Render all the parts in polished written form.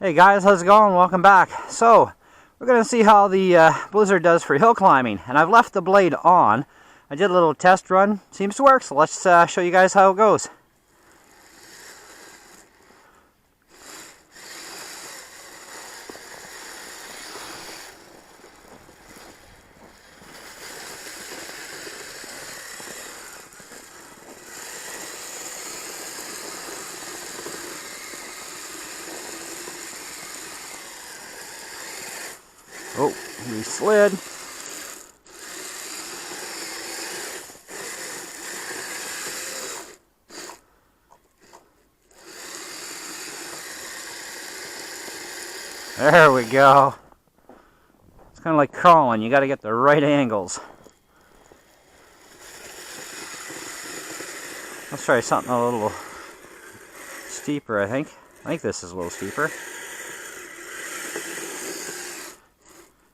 Hey guys, how's it going? Welcome back. So, we're going to see how the Blizzard does for hill climbing. And I've left the blade on. I did a little test run. Seems to work, so let's show you guys how it goes. Oh, we slid. There we go. It's kind of like crawling. You got to get the right angles. Let's try something a little steeper, I think. I think this is a little steeper.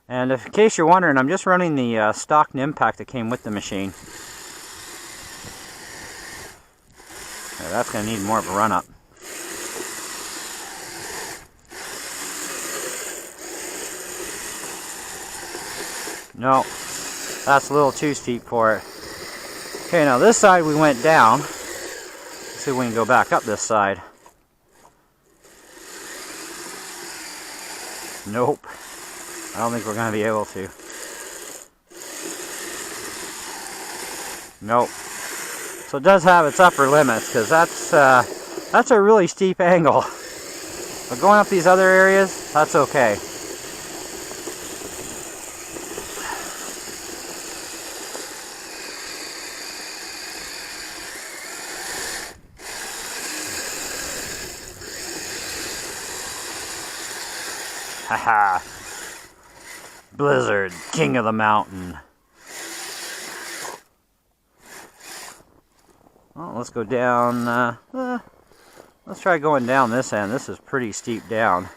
And in case you're wondering, I'm just running the stock NIM pack that came with the machine. Okay, that's going to need more of a run-up. No, that's a little too steep for it. Okay, now this side we went down. Let's see if we can go back up this side. Nope. I don't think we're going to be able to. Nope. So it does have its upper limits, because that's a really steep angle. But going up these other areas, that's okay. Haha. Blizzard, king of the mountain. Well, let's go down. Let's try going down this end. This is pretty steep down.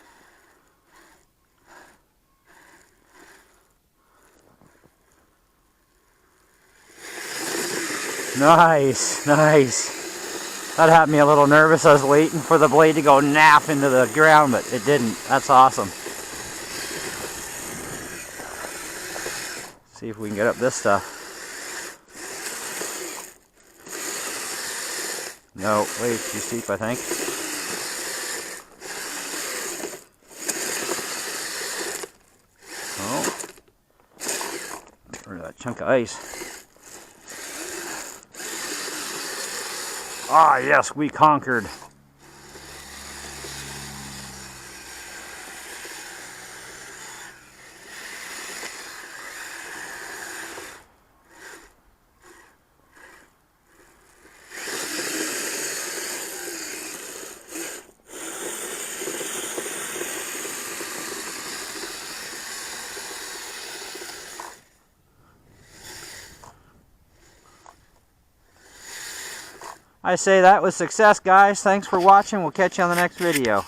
Nice, nice. That had me a little nervous. I was waiting for the blade to go nap into the ground, but it didn't. That's awesome. See if we can get up this stuff. No, way too steep, I think. Oh. Get rid of that chunk of ice. Ah, yes, we conquered. I say that was success, guys. Thanks for watching. We'll catch you on the next video.